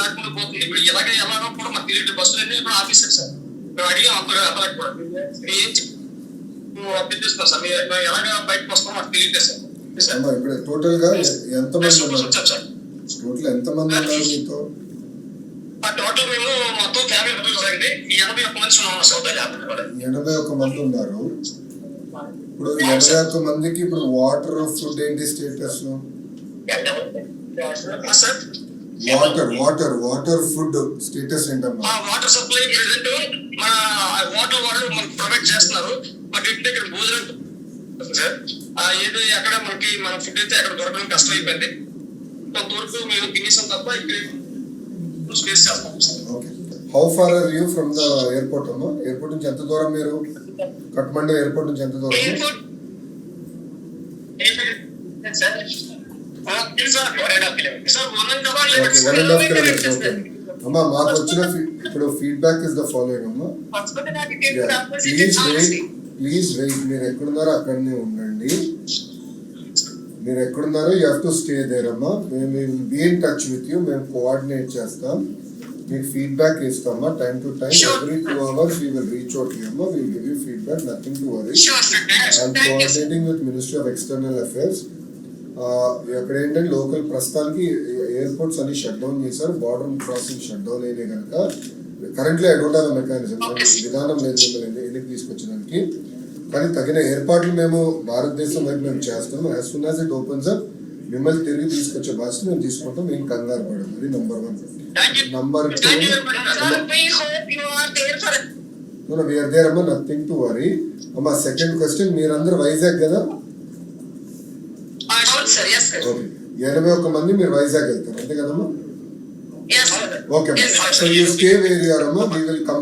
లేకుండా పోతుంది. ఇప్పుడు ఎలాగో కూడా మాకు తెలియదు. బస్సులన్నీ ఇప్పుడు ఆఫీసర్ సార్ మేము అడిగాం అక్కడ కూడా ఏం తెప్పిస్తున్నాం సార్. మేము ఎలాగ బయటకు వస్తాం మాకు తెలియదు సార్. ఇప్పుడు టోటల్ గా ఎంతమంది ఉన్నారు సార్? టోటల్ ఎంతమంది ఉన్నారు మీతో? టోటల్ మేము మొత్తం ఫ్యామిలీ అండి 81 మంది ఉన్నాం సార్. 81 మంది ఉన్నారు. ఇప్పుడు 81 మందికి ఇప్పుడు వాటర్ ఫుడ్ ఏంటి స్టేటస్? వాటర్ ఫుడ్ స్టేటస్ ఏంటమ్మా? వాటర్ సప్లై ప్రెసెంట్ మన వాటర్ వాళ్ళు మనకు ప్రొవైడ్ చేస్తున్నారు. బట్ ఇంటి ఇక్కడ భోజనం సార్ ఏదో ఎక్కడ మనకి మన ఫుడ్ అయితే అక్కడ దొరకడం కష్టం అయిపోయింది. కొంతవరకు మేము తినేసాం తప్ప ఇక్కడ స్పేస్ చేస్తాం sir. Okay. How far are you from the airport అమ్మా? ఎయిర్పోర్ట్ నుంచి ఎంత దూరం మీరు? కఠ్మండు ఎయిర్పోర్ట్ నుంచి ఎంత దూరం? అమ్మా మాకు వచ్చిన ఇప్పుడు ఫీడ్బ్యాక్ ఇస్ ద ఫాలోయింగ్ అమ్మా. Please wait. మీరు ఎక్కడున్నారో అక్కడనే ఉండండి. మీరు ఎక్కడున్నారో you have to stay there అమ్మా. మేము will be in touch with you. మేము కోఆర్డినేట్ చేస్తాం, మీకు ఫీడ్బ్యాక్ ఇస్తామా time to time. Every 2 hours we will reach out to you అమ్మా. we will give you feedback, nothing to worry. I'm coordinating with Ministry of External Affairs. అక్కడ ఏంటంటే local ప్రస్తుతానికి airports అన్ని shut down చేశారు. Border crossing shut down అయితే కనుక currently I don't have a mechanism, విధానం లేదు మిమ్మల్ని ఎన్నిక తీసుకొచ్చడానికి. కానీ తగిన ఏర్పాట్లు మేము భారతదేశం వైపు మేము చేస్తాం. As soon as it opens up మిమ్మల్ని తిరిగి తీసుకొచ్చే బాధ్యత మేము తీసుకుంటాం. మేము కంగారు పడదు. అది నంబర్ 1. నంబర్ 2 వీఆర్ దేర్ అమ్మా, నథింగ్ టు వరీ అమ్మా. సెకండ్ క్వశ్చన్, మీరందరూ వైజాగ్ కదా? 81 మంది మీరు వైజాగ్ వెళ్తారు అంతే కదమ్మా? Okay. So you stay where you are అమ్మా. We will come.